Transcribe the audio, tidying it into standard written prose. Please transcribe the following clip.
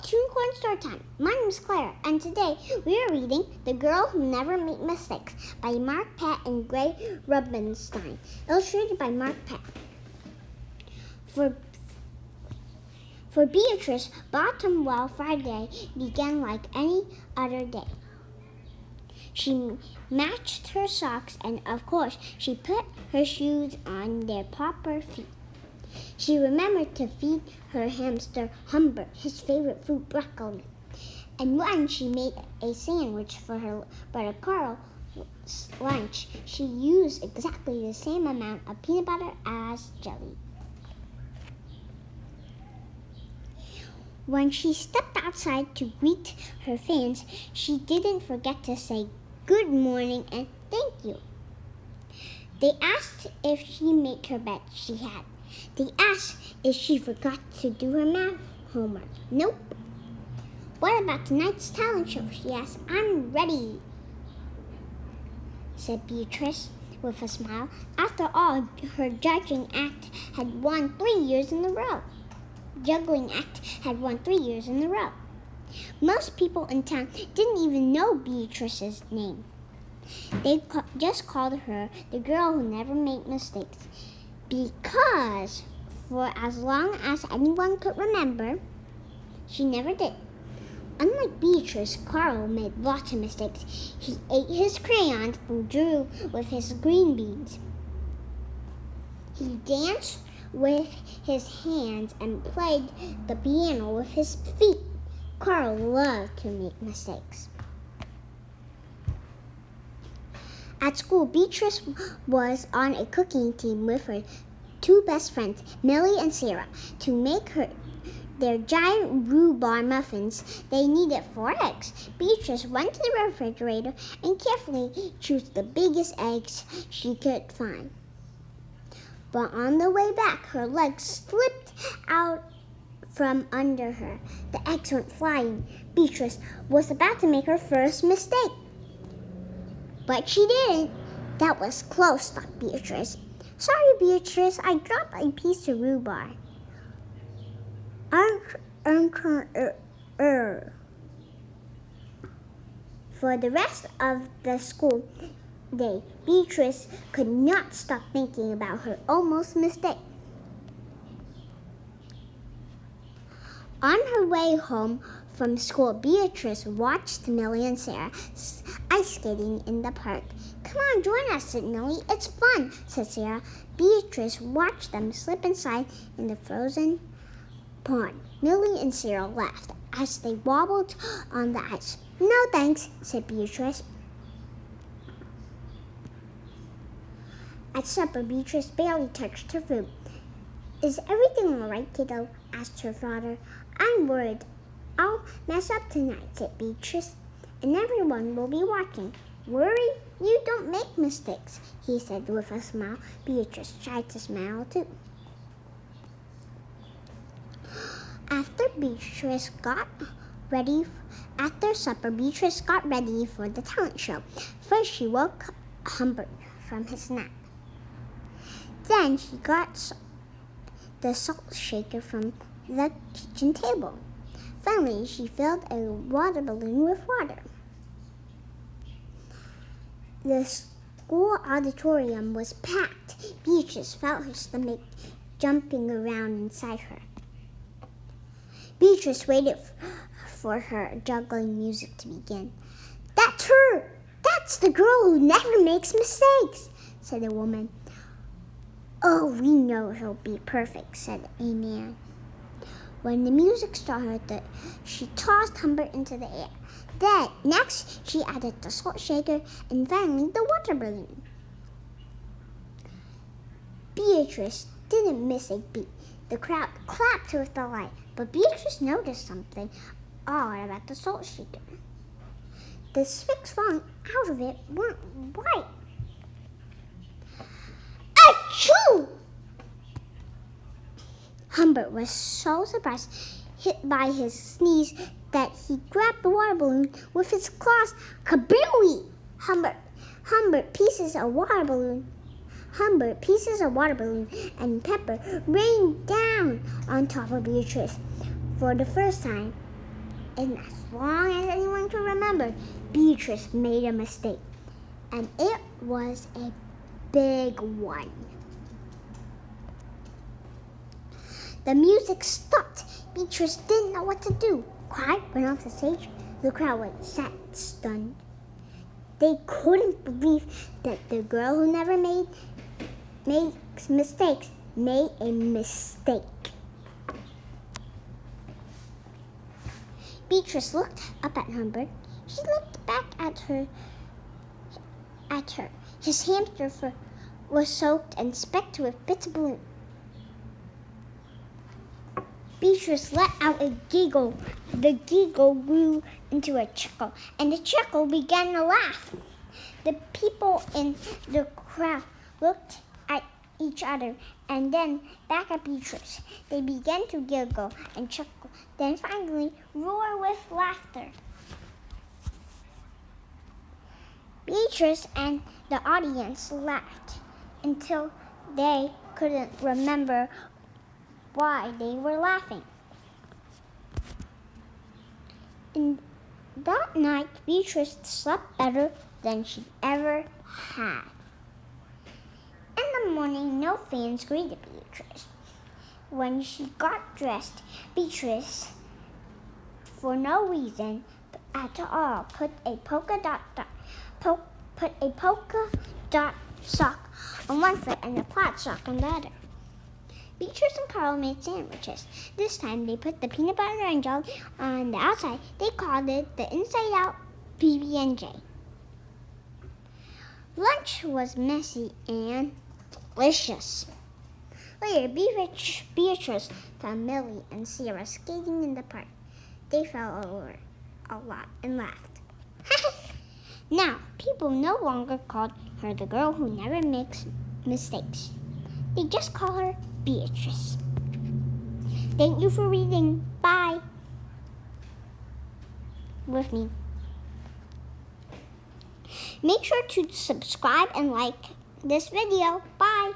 to Unicorn Story Time. My name is Clara, and today we are reading The Girl Who Never Made Mistakes by Mark Pett and Gray Rubinstein, illustrated by Mark Pett. For Beatrice, Bottomwell Friday began like any other day. She matched her socks and, of course, she put her shoes on their proper feet. She remembered to feed her hamster Humbert his favorite fruit, broccoli. And when she made a sandwich for her brother Carl's lunch, she used exactly the same amount of peanut butter as jelly. When she stepped outside to greet her fans, she didn't forget to say good morning and thank you. They asked if she made her bed. She had. They asked if she forgot to do her math homework. Nope. What about tonight's talent show? She asked. I'm ready, said Beatrice with a smile. After all, her juggling act had won 3 years in a row. Most people in town didn't even know Beatrice's name. They just called her the girl who never made mistakes. Because for as long as anyone could remember, she never did. Unlike Beatrice, Carl made lots of mistakes. He ate his crayons and drew with his green beans. He danced with his hands and played the piano with his feet. Carl loved to make mistakes. At school, Beatrice was on a cooking team with her 2 best friends, Millie and Sarah. To make their giant rhubarb muffins, they needed 4 eggs. Beatrice went to the refrigerator and carefully chose the biggest eggs she could find. But on the way back, her legs slipped out from under her. The eggs went flying. Beatrice was about to make her first mistake. But she didn't. That was close, thought Beatrice. Sorry, Beatrice, I dropped a piece of rhubarb. For the rest of the school day, Beatrice could not stop thinking about her almost mistake. On her way home from school, Beatrice watched Millie and Sarah ice skating in the park. Come on, join us, said Millie. It's fun, said Sarah. Beatrice watched them slip inside in the frozen pond. Millie and Sarah laughed as they wobbled on the ice. No thanks, said Beatrice. At supper, Beatrice barely touched her food. Is everything all right, kiddo? Asked her father. I'm worried I'll mess up tonight, said Beatrice, and everyone will be watching. Worry? You don't make mistakes, he said with a smile. Beatrice tried to smile too. After supper, Beatrice got ready for the talent show. First, she woke Humbert from his nap. Then she got the salt shaker from the kitchen table. Finally, she filled a water balloon with water. The school auditorium was packed. Beatrice felt her stomach jumping around inside her. Beatrice waited for her juggling music to begin. That's her! That's the girl who never makes mistakes, said a woman. Oh, we know she'll be perfect, said a man. When the music started, she tossed Humbert into the air. Then, next, she added the salt shaker and finally the water balloon. Beatrice didn't miss a beat. The crowd clapped with delight, but Beatrice noticed something odd about the salt shaker. The specks falling out of it weren't white. Achoo! Humbert was so surprised, hit by his sneeze, that he grabbed the water balloon with his claws. Kablooey! Humbert pieces of water balloon, and pepper rained down on top of Beatrice. For the first time, And as long as anyone can remember, Beatrice made a mistake. And it was a big one. The music stopped. Beatrice didn't know what to do. Quiet went off the stage. The crowd sat stunned. They couldn't believe that the girl who never makes mistakes made a mistake. Beatrice looked up at Humbert. She looked back at her. His hamster fur was soaked and specked with bits of balloon. Beatrice let out a giggle. The giggle grew into a chuckle, and the chuckle began to laugh. The people in the crowd looked at each other and then back at Beatrice. They began to giggle and chuckle, then finally roar with laughter. Beatrice and the audience laughed until they couldn't remember why they were laughing. And that night, Beatrice slept better than she ever had. In the morning, no fans greeted Beatrice. When she got dressed, Beatrice, for no reason at all, put a polka dot sock on one foot and a plaid sock on the other. Beatrice and Carl made sandwiches. This time they put the peanut butter and jelly on the outside. They called it the Inside Out PB&J. Lunch was messy and delicious. Later, Beatrice found Millie and Sarah skating in the park. They fell over a lot and laughed. Now, people no longer called her the girl who never makes mistakes. They just call her Beatrice. Thank you for reading. Bye. With me. Make sure to subscribe and like this video. Bye.